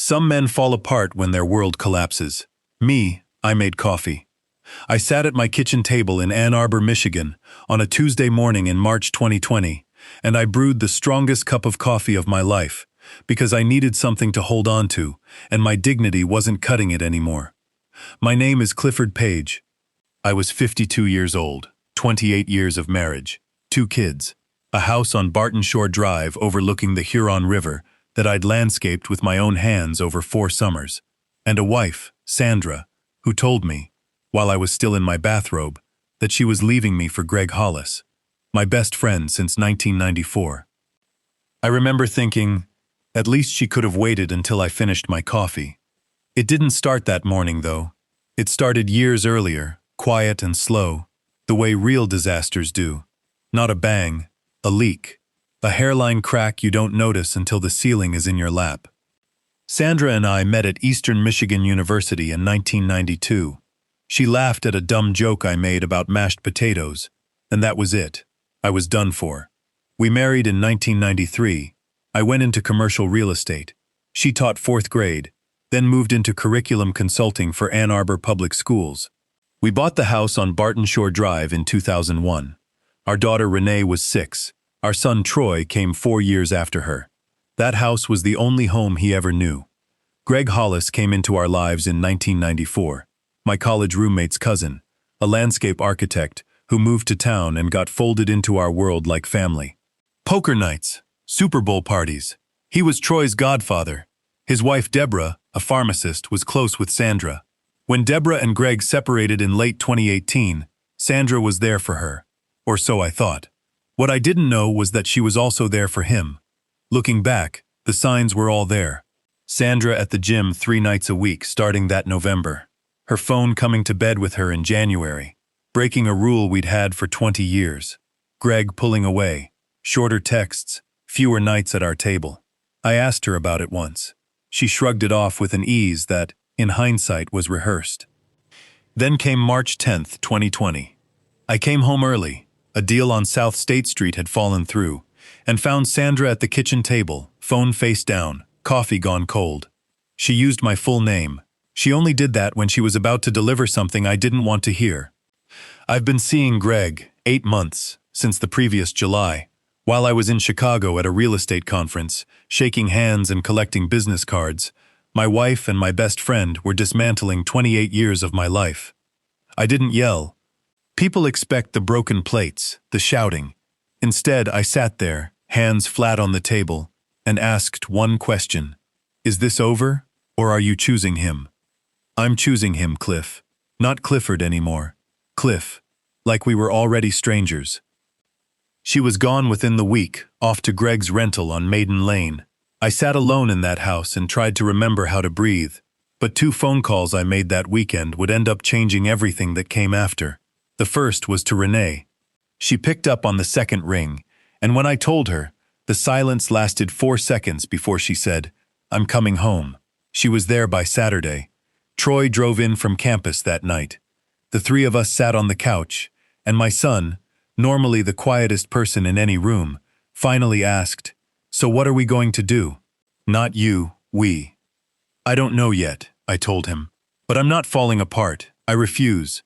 Some men fall apart when their world collapses. Me, I made coffee. I sat at my kitchen table in Ann Arbor, Michigan, on a Tuesday morning in March 2020, and I brewed the strongest cup of coffee of my life, because I needed something to hold on to, and my dignity wasn't cutting it anymore. My name is Clifford Page. I was 52 years old, 28 years of marriage, 2 kids, a house on Barton Shore Drive overlooking the Huron River that I'd landscaped with my own hands over 4 summers, and a wife, Sandra, who told me, while I was still in my bathrobe, that she was leaving me for Greg Hollis, my best friend since 1994. I remember thinking, at least she could have waited until I finished my coffee. It didn't start that morning, though. It started years earlier, quiet and slow, the way real disasters do. Not a bang, a leak, a hairline crack you don't notice until the ceiling is in your lap. Sandra and I met at Eastern Michigan University in 1992. She laughed at a dumb joke I made about mashed potatoes, and that was it. I was done for. We married in 1993. I went into commercial real estate. She taught 4th grade, then moved into curriculum consulting for Ann Arbor Public Schools. We bought the house on Barton Shore Drive in 2001. Our daughter Renee was 6. Our son Troy came 4 years after her. That house was the only home he ever knew. Greg Hollis came into our lives in 1994. My college roommate's cousin, a landscape architect who moved to town and got folded into our world like family. Poker nights, Super Bowl parties. He was Troy's godfather. His wife Deborah, a pharmacist, was close with Sandra. When Deborah and Greg separated in late 2018, Sandra was there for her. Or so I thought. What I didn't know was that she was also there for him. Looking back, the signs were all there. Sandra at the gym 3 nights a week starting that November. Her phone coming to bed with her in January, breaking a rule we'd had for 20 years. Greg pulling away, shorter texts, fewer nights at our table. I asked her about it once. She shrugged it off with an ease that, in hindsight, was rehearsed. Then came March 10th, 2020. I came home early. A deal on South State Street had fallen through, and found Sandra at the kitchen table, phone face down, coffee gone cold. She used my full name. She only did that when she was about to deliver something I didn't want to hear. I've been seeing Greg 8 months, since the previous July, while I was in Chicago at a real estate conference, shaking hands and collecting business cards. My wife and my best friend were dismantling 28 years of my life. I didn't yell. People expect the broken plates, the shouting. Instead, I sat there, hands flat on the table, and asked one question. Is this over, or are you choosing him? I'm choosing him, Cliff. Not Clifford anymore. Cliff. Like we were already strangers. She was gone within the week, off to Greg's rental on Maiden Lane. I sat alone in that house and tried to remember how to breathe. But 2 phone calls I made that weekend would end up changing everything that came after. The first was to Renee. She picked up on the second ring, and when I told her, the silence lasted 4 seconds before she said, "I'm coming home." She was there by Saturday. Troy drove in from campus that night. The 3 of us sat on the couch, and my son, normally the quietest person in any room, finally asked, "So what are we going to do?" "Not you, we." "I don't know yet," I told him. "But I'm not falling apart. I refuse."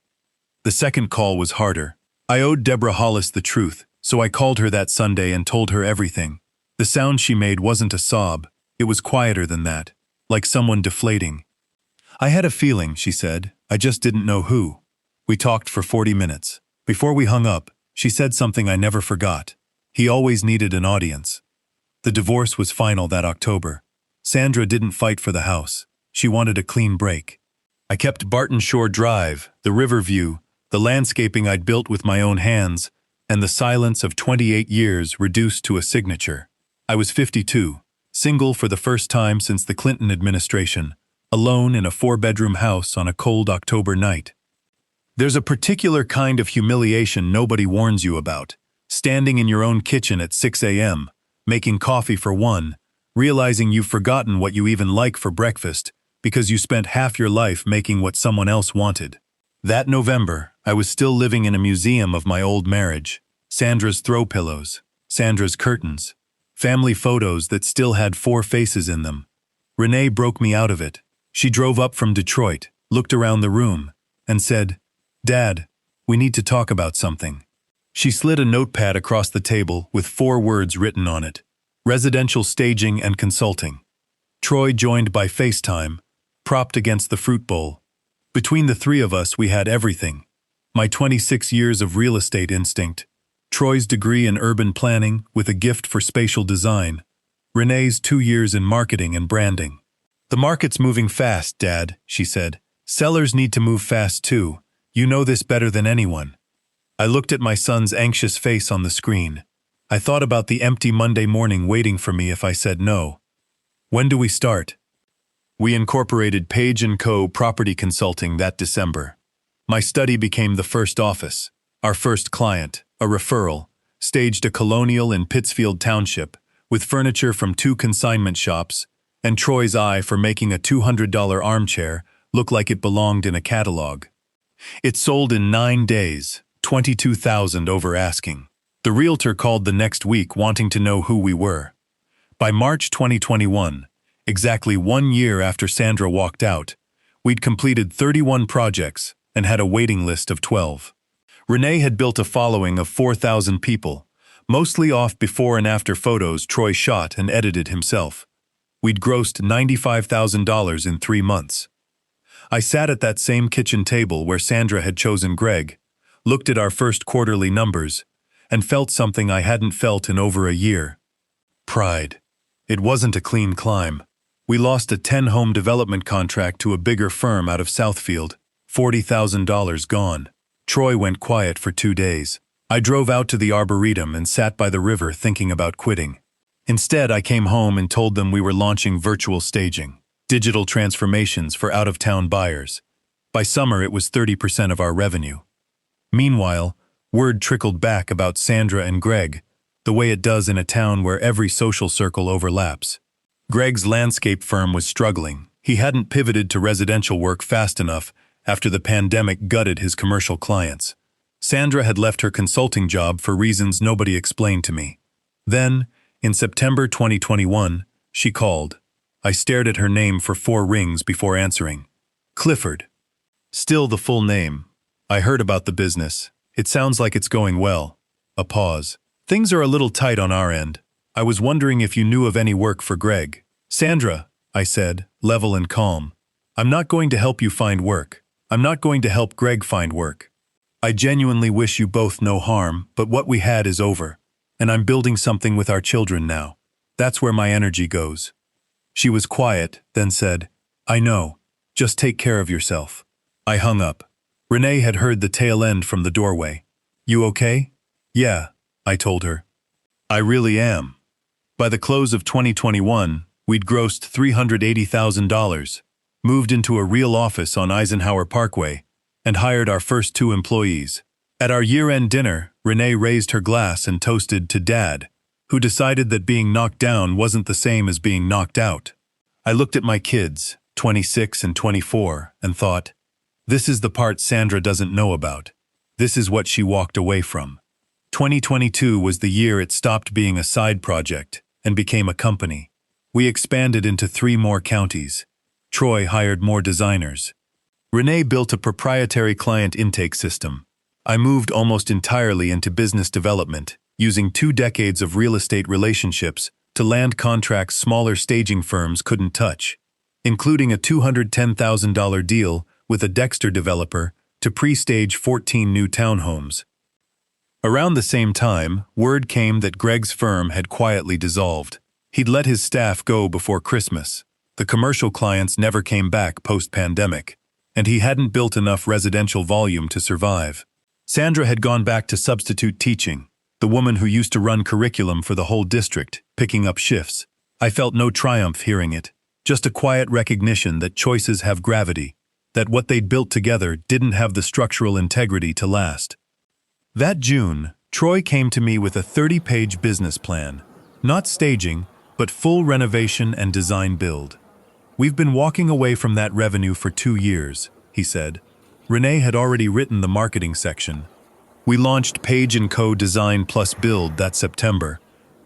The second call was harder. I owed Deborah Hollis the truth, so I called her that Sunday and told her everything. The sound she made wasn't a sob. It was quieter than that, like someone deflating. "I had a feeling," she said. "I just didn't know who." We talked for 40 minutes. Before we hung up, she said something I never forgot. He always needed an audience. The divorce was final that October. Sandra didn't fight for the house. She wanted a clean break. I kept Barton Shore Drive, the river view, the landscaping I'd built with my own hands, and the silence of 28 years reduced to a signature. I was 52, single for the first time since the Clinton administration, alone in a 4-bedroom house on a cold October night. There's a particular kind of humiliation nobody warns you about, standing in your own kitchen at 6 a.m., making coffee for one, realizing you've forgotten what you even like for breakfast because you spent half your life making what someone else wanted. That November, I was still living in a museum of my old marriage, Sandra's throw pillows, Sandra's curtains, family photos that still had 4 faces in them. Renee broke me out of it. She drove up from Detroit, looked around the room, and said, "Dad, we need to talk about something." She slid a notepad across the table with 4 words written on it: residential staging and consulting. Troy joined by FaceTime, propped against the fruit bowl. Between the 3 of us, we had everything. My 26 years of real estate instinct, Troy's degree in urban planning with a gift for spatial design, Renee's 2 years in marketing and branding. "The market's moving fast, Dad," she said. "Sellers need to move fast too. You know this better than anyone." I looked at my son's anxious face on the screen. I thought about the empty Monday morning waiting for me if I said no. "When do we start?" We incorporated Page & Co. Property Consulting that December. My study became the first office. Our first client, a referral, staged a colonial in Pittsfield Township with furniture from 2 consignment shops, and Troy's eye for making a $200 armchair look like it belonged in a catalog. It sold in 9 days, $22,000 over asking. The realtor called the next week wanting to know who we were. By March 2021, exactly 1 year after Sandra walked out, we'd completed 31 projects and had a waiting list of 12. Renee had built a following of 4,000 people, mostly off before and after photos Troy shot and edited himself. We'd grossed $95,000 in 3 months. I sat at that same kitchen table where Sandra had chosen Greg, looked at our first quarterly numbers, and felt something I hadn't felt in over a year. Pride. It wasn't a clean climb. We lost a 10-home development contract to a bigger firm out of Southfield, $40,000 gone. Troy went quiet for 2 days. I drove out to the Arboretum and sat by the river thinking about quitting. Instead, I came home and told them we were launching virtual staging, digital transformations for out-of-town buyers. By summer, it was 30% of our revenue. Meanwhile, word trickled back about Sandra and Greg, the way it does in a town where every social circle overlaps. Greg's landscape firm was struggling. He hadn't pivoted to residential work fast enough after the pandemic gutted his commercial clients. Sandra had left her consulting job for reasons nobody explained to me. Then, in September 2021, she called. I stared at her name for 4 rings before answering. Clifford. Still the full name. I heard about the business. It sounds like it's going well. A pause. Things are a little tight on our end. I was wondering if you knew of any work for Greg. Sandra, I said, level and calm. I'm not going to help you find work. I'm not going to help Greg find work. I genuinely wish you both no harm, but what we had is over. And I'm building something with our children now. That's where my energy goes. She was quiet, then said, I know. Just take care of yourself. I hung up. Renee had heard the tail end from the doorway. You okay? Yeah, I told her. I really am. By the close of 2021, we'd grossed $380,000, moved into a real office on Eisenhower Parkway, and hired our first 2 employees. At our year-end dinner, Renee raised her glass and toasted to Dad, who decided that being knocked down wasn't the same as being knocked out. I looked at my kids, 26 and 24, and thought, this is the part Sandra doesn't know about. This is what she walked away from. 2022 was the year it stopped being a side project and became a company. We expanded into 3 more counties. Troy hired more designers. Renee built a proprietary client intake system. I moved almost entirely into business development, using 2 decades of real estate relationships to land contracts smaller staging firms couldn't touch, including a $210,000 deal with a Dexter developer to pre-stage 14 new townhomes. Around the same time, word came that Greg's firm had quietly dissolved. He'd let his staff go before Christmas. The commercial clients never came back post-pandemic, and he hadn't built enough residential volume to survive. Sandra had gone back to substitute teaching, the woman who used to run curriculum for the whole district, picking up shifts. I felt no triumph hearing it, just a quiet recognition that choices have gravity, that what they'd built together didn't have the structural integrity to last. That June, Troy came to me with a 30-page business plan, not staging, but full renovation and design build. We've been walking away from that revenue for 2 years, he said. Renee had already written the marketing section. We launched Page & Co. Design plus Build that September,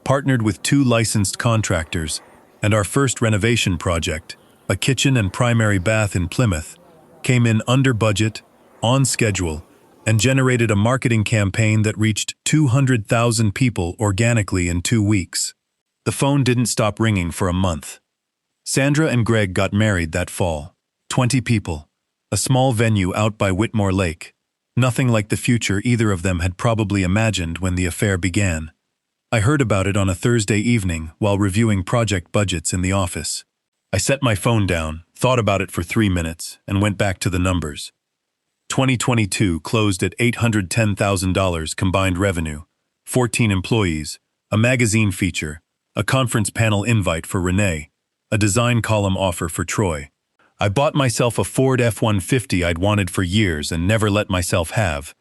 partnered with 2 licensed contractors, and our first renovation project, a kitchen and primary bath in Plymouth, came in under budget, on schedule, and generated a marketing campaign that reached 200,000 people organically in 2 weeks. The phone didn't stop ringing for a month. Sandra and Greg got married that fall. 20 people. A small venue out by Whitmore Lake. Nothing like the future either of them had probably imagined when the affair began. I heard about it on a Thursday evening while reviewing project budgets in the office. I set my phone down, thought about it for 3 minutes, and went back to the numbers. 2022 closed at $810,000 combined revenue, 14 employees, a magazine feature, a conference panel invite for Renee, a design column offer for Troy. I bought myself a Ford F-150 I'd wanted for years and never let myself have,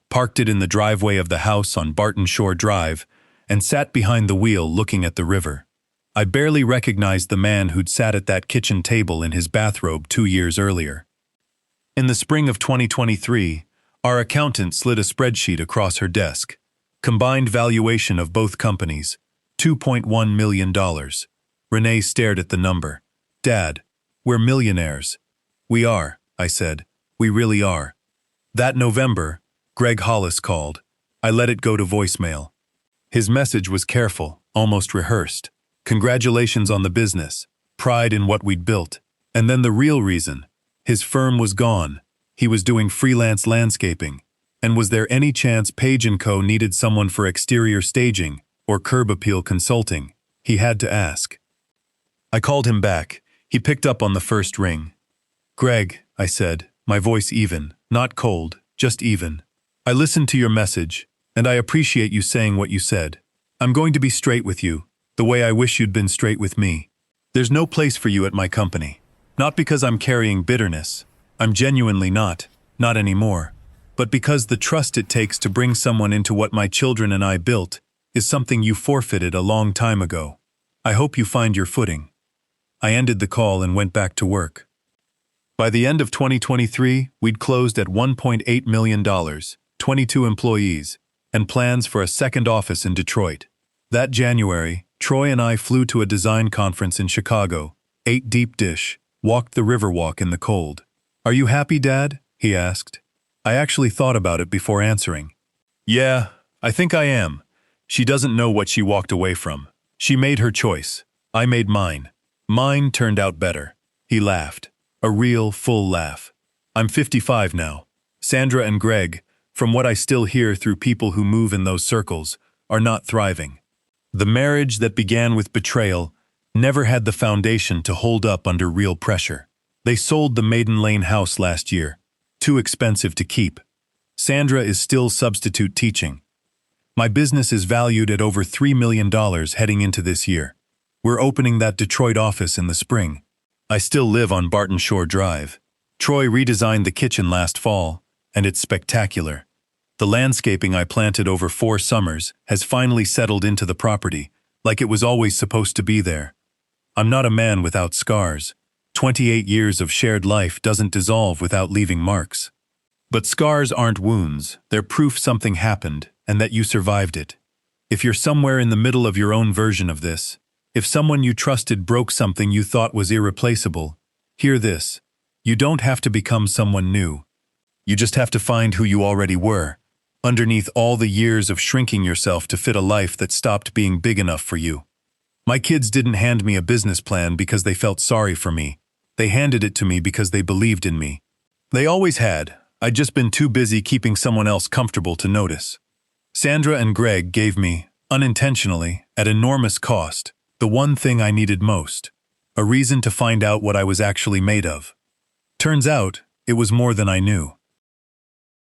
parked it in the driveway of the house on Barton Shore Drive, and sat behind the wheel looking at the river. I barely recognized the man who'd sat at that kitchen table in his bathrobe 2 years earlier. In the spring of 2023, our accountant slid a spreadsheet across her desk. Combined valuation of both companies, $2.1 million. Renee stared at the number. "Dad, we're millionaires." "We are," I said. "We really are." That November, Greg Hollis called. I let it go to voicemail. His message was careful, almost rehearsed. Congratulations on the business, pride in what we'd built. And then the real reason. His firm was gone. He was doing freelance landscaping. And was there any chance Page & Co. needed someone for exterior staging or curb appeal consulting? He had to ask. I called him back. He picked up on the first ring. "Greg," I said, my voice even, not cold, just even. "I listened to your message, and I appreciate you saying what you said. I'm going to be straight with you, the way I wish you'd been straight with me. There's no place for you at my company. Not because I'm carrying bitterness. I'm genuinely not anymore. But because the trust it takes to bring someone into what my children and I built is something you forfeited a long time ago. I hope you find your footing." I ended the call and went back to work. By the end of 2023, we'd closed at $1.8 million, 22 employees, and plans for a second office in Detroit. That January, Troy and I flew to a design conference in Chicago, ate deep dish, walked the Riverwalk in the cold. "Are you happy, Dad?" he asked. I actually thought about it before answering. "Yeah, I think I am." She doesn't know what she walked away from. She made her choice. I made mine. Mine turned out better. He laughed. A real, full laugh. "I'm 55 now. Sandra and Greg, from what I still hear through people who move in those circles, are not thriving. The marriage that began with betrayal never had the foundation to hold up under real pressure. They sold the Maiden Lane house last year. Too expensive to keep. Sandra is still substitute teaching. My business is valued at over $3 million heading into this year. We're opening that Detroit office in the spring. I still live on Barton Shore Drive. Troy redesigned the kitchen last fall, and it's spectacular. The landscaping I planted over 4 summers has finally settled into the property, like it was always supposed to be there. I'm not a man without scars. 28 years of shared life doesn't dissolve without leaving marks. But scars aren't wounds, they're proof something happened, and that you survived it. If you're somewhere in the middle of your own version of this, if someone you trusted broke something you thought was irreplaceable, hear this. You don't have to become someone new. You just have to find who you already were, underneath all the years of shrinking yourself to fit a life that stopped being big enough for you. My kids didn't hand me a business plan because they felt sorry for me. They handed it to me because they believed in me. They always had. I'd just been too busy keeping someone else comfortable to notice. Sandra and Greg gave me, unintentionally, at enormous cost, the one thing I needed most, a reason to find out what I was actually made of. Turns out, it was more than I knew.